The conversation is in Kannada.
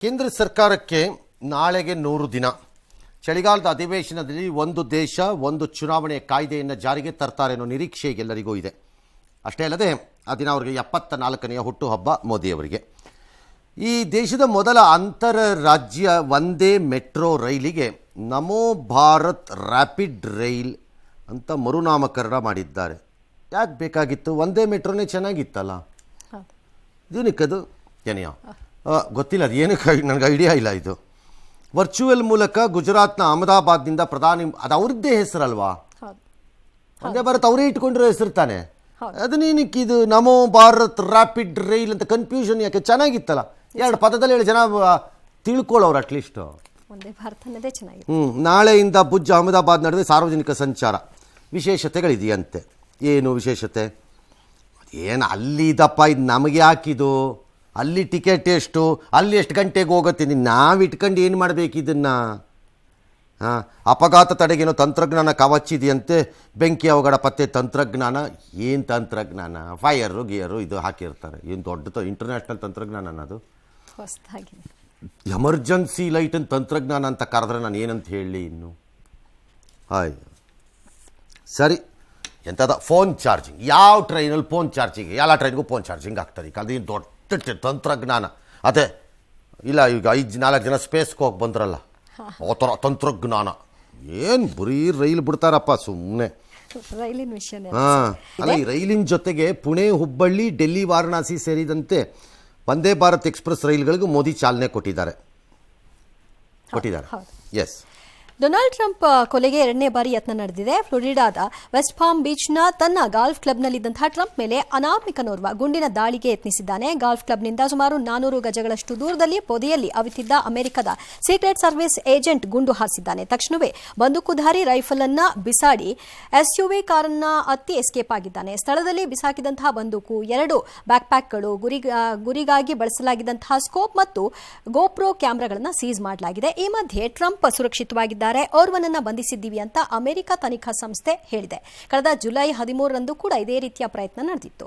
ಕೇಂದ್ರ ಸರ್ಕಾರಕ್ಕೆ ನಾಳೆಗೆ 100 ದಿನ ಚಳಿಗಾಲದ ಅಧಿವೇಶನದಲ್ಲಿ ಒಂದು ದೇಶ ಒಂದು ಚುನಾವಣೆ ಕಾಯ್ದೆಯನ್ನು ಜಾರಿಗೆ ತರ್ತಾರೆ ಅನ್ನೋ ನಿರೀಕ್ಷೆ ಎಲ್ಲರಿಗೂ ಇದೆ. ಅಷ್ಟೇ ಅಲ್ಲದೆ ಆ ದಿನ ಅವರಿಗೆ 74ನೇ ಹುಟ್ಟುಹಬ್ಬ ಮೋದಿಯವರಿಗೆ. ಈ ದೇಶದ ಮೊದಲ ಅಂತರರಾಜ್ಯ ಒಂದೇ ಮೆಟ್ರೋ ರೈಲಿಗೆ ನಮೋ ಭಾರತ್ ರ್ಯಾಪಿಡ್ ರೈಲ್ ಅಂತ ಮರುನಾಮಕರಣ ಮಾಡಿದ್ದಾರೆ. ಯಾಕೆ ಬೇಕಾಗಿತ್ತು? ಒಂದೇ ಮೆಟ್ರೋನೇ ಚೆನ್ನಾಗಿತ್ತಲ್ಲ, ಇದೇನಕ್ಕದು ಏನೆಯೋ ಗೊತ್ತಿಲ್ಲ, ಅದು ಏನಕ್ಕೆ ನನಗೆ ಐಡಿಯಾ ಇಲ್ಲ. ಇದು ವರ್ಚುವಲ್ ಮೂಲಕ ಗುಜರಾತ್ನ ಅಹಮದಾಬಾದ್ನಿಂದ ಪ್ರಧಾನಿ, ಅದು ಅವ್ರದ್ದೇ ಹೆಸರಲ್ವಾ? ಒಂದೇ ಭಾರತ್ ಅವರೇ ಇಟ್ಕೊಂಡಿರೋ ಹೆಸರು ತಾನೆ. ಅದನ್ನೇನಕ್ಕೆ ಇದು ನಮೋ ಭಾರತ್ ರ್ಯಾಪಿಡ್ ರೈಲ್ ಅಂತ ಕನ್ಫ್ಯೂಷನ್ ಯಾಕೆ? ಚೆನ್ನಾಗಿತ್ತಲ್ಲ, ಎರಡು ಪದದಲ್ಲಿ ಹೇಳಿ ಜನ ತಿಳ್ಕೊಳ್ಳೋರು ಅಟ್ಲೀಸ್ಟು. ನಾಳೆಯಿಂದ ಭುಜ್ ಅಹಮದಾಬಾದ್ ನಡುವೆ ಸಾರ್ವಜನಿಕ ಸಂಚಾರ. ವಿಶೇಷತೆಗಳಿದೆಯಂತೆ. ಏನು ವಿಶೇಷತೆ? ಏನು ಅಲ್ಲಿದಪ್ಪ, ಇದು ನಮಗೆ ಹಾಕಿದು, ಅಲ್ಲಿ ಟಿಕೆಟ್ ಎಷ್ಟು, ಅಲ್ಲಿ ಎಷ್ಟು ಗಂಟೆಗೆ ಹೋಗುತ್ತೆ, ನಾವು ಇಟ್ಕೊಂಡು ಏನು ಮಾಡಬೇಕು ಇದನ್ನು? ಅಪಘಾತ ತಡೆಗೇನೋ ತಂತ್ರಜ್ಞಾನ ಕವಚಿದೆಯಂತೆ. ಬೆಂಕಿ ಅವಘಡ ಪತ್ತೆ ತಂತ್ರಜ್ಞಾನ. ಏನು ತಂತ್ರಜ್ಞಾನ? ಫೈರು ಗಿಯರು ಇದು ಹಾಕಿರ್ತಾರೆ. ಏನು ದೊಡ್ಡ ಇಂಟರ್ನ್ಯಾಷನಲ್ ತಂತ್ರಜ್ಞಾನ ಅನ್ನೋದು. ಎಮರ್ಜೆನ್ಸಿ ಲೈಟನ್ ತಂತ್ರಜ್ಞಾನ ಅಂತ ಕರೆದ್ರೆ ನಾನು ಏನಂತ ಹೇಳಲಿ ಇನ್ನು? ಸರಿ, ಎಂಥದ ಫೋನ್ ಚಾರ್ಜಿಂಗ್. ಯಾವ ಟ್ರೈನಲ್ಲಿ ಫೋನ್ ಚಾರ್ಜಿಂಗ್? ಎಲ್ಲ ಟ್ರೈನ್ಗೂ ಫೋನ್ ಚಾರ್ಜಿಂಗ್ ಆಗ್ತದೆ. ಈಗ ಅದು ದೊಡ್ಡ ತಂತ್ರಜ್ಞಾನ. ಅದೇ ಇಲ್ಲ, ಈಗ 4 ಜನ ಸ್ಪೇಸ್ಗೆ ಹೋಗಿ ಬಂದ್ರಲ್ಲ, ಆ ಥರ ತಂತ್ರಜ್ಞಾನ. ಏನು ಬರೀ ರೈಲ್ ಬಿಡ್ತಾರಪ್ಪ ಸುಮ್ಮನೆ. ರೈಲಿನ ವಿಷಯ ಅಲ್ಲ, ಈ ರೈಲಿನ ಜೊತೆಗೆ ಪುಣೆ, ಹುಬ್ಬಳ್ಳಿ, ಡೆಲ್ಲಿ, ವಾರಣಾಸಿ ಸೇರಿದಂತೆ ವಂದೇ ಭಾರತ್ ಎಕ್ಸ್ಪ್ರೆಸ್ ರೈಲ್ಗಳಿಗೂ ಮೋದಿ ಚಾಲನೆ ಕೊಟ್ಟಿದ್ದಾರೆ. ಎಸ್. ಡೊನಾಲ್ಡ್ ಟ್ರಂಪ್ ಕೊಲೆಗೆ 2ನೇ ಬಾರಿ ಯತ್ನ ನಡೆದಿದೆ. ಫ್ಲೋರಿಡಾದ ವೆಸ್ಟ್ ಪಾಮ್ ಬೀಚ್ನ ತನ್ನ ಗಾಲ್ಫ್ ಕ್ಲಬ್ನಲ್ಲಿದ್ದಂತಹ ಟ್ರಂಪ್ ಮೇಲೆ ಅನಾಮಿಕನೋರ್ವ ಗುಂಡಿನ ದಾಳಿಗೆ ಯತ್ನಿಸಿದ್ದಾನೆ. ಗಾಲ್ಫ್ ಕ್ಲಬ್ನಿಂದ ಸುಮಾರು 400 ಗಜಗಳಷ್ಟು ದೂರದಲ್ಲಿ ಪೊದೆಯಲ್ಲಿ ಅವಿತಿದ್ದ ಅಮೆರಿಕದ ಸೀಕ್ರೆಟ್ ಸರ್ವಿಸ್ ಏಜೆಂಟ್ ಗುಂಡು ಹಾರಿಸಿದ್ದಾನೆ. ತಕ್ಷಣವೇ ಬಂದೂಕುಧಾರಿ ರೈಫಲ್ ಅನ್ನ ಬಿಸಾಡಿ ಎಸ್ಯುವಿ ಕಾರನ್ನ ಹತ್ತಿ ಎಸ್ಕೇಪ್ ಆಗಿದ್ದಾನೆ. ಸ್ಥಳದಲ್ಲಿ ಬಿಸಾಕಿದಂತಹ ಬಂದೂಕು, 2 ಬ್ಯಾಕ್ಪ್ಯಾಕ್ಗಳು, ಗುರಿಗಾಗಿ ಬಳಸಲಾಗಿದ್ದಂತಹ ಸ್ಕೋಪ್ ಮತ್ತು ಗೋಪ್ರೋ ಕ್ಯಾಮೆರಾಗಳನ್ನು ಸೀಸ್ ಮಾಡಲಾಗಿದೆ. ಈ ಮಧ್ಯೆ ಟ್ರಂಪ್ ಸುರಕ್ಷಿತವಾಗಿದ್ದಾರೆ. ಓರ್ವನನ್ನ ಬಂಧಿಸಿದ್ದೀವಿ ಅಂತ ಅಮೆರಿಕ ತನಿಖಾ ಸಂಸ್ಥೆ ಹೇಳಿದೆ. ಕಳೆದ ಜುಲೈ 13ರಂದು ಕೂಡ ಇದೇ ರೀತಿಯ ಪ್ರಯತ್ನ ನಡೆದಿತ್ತು.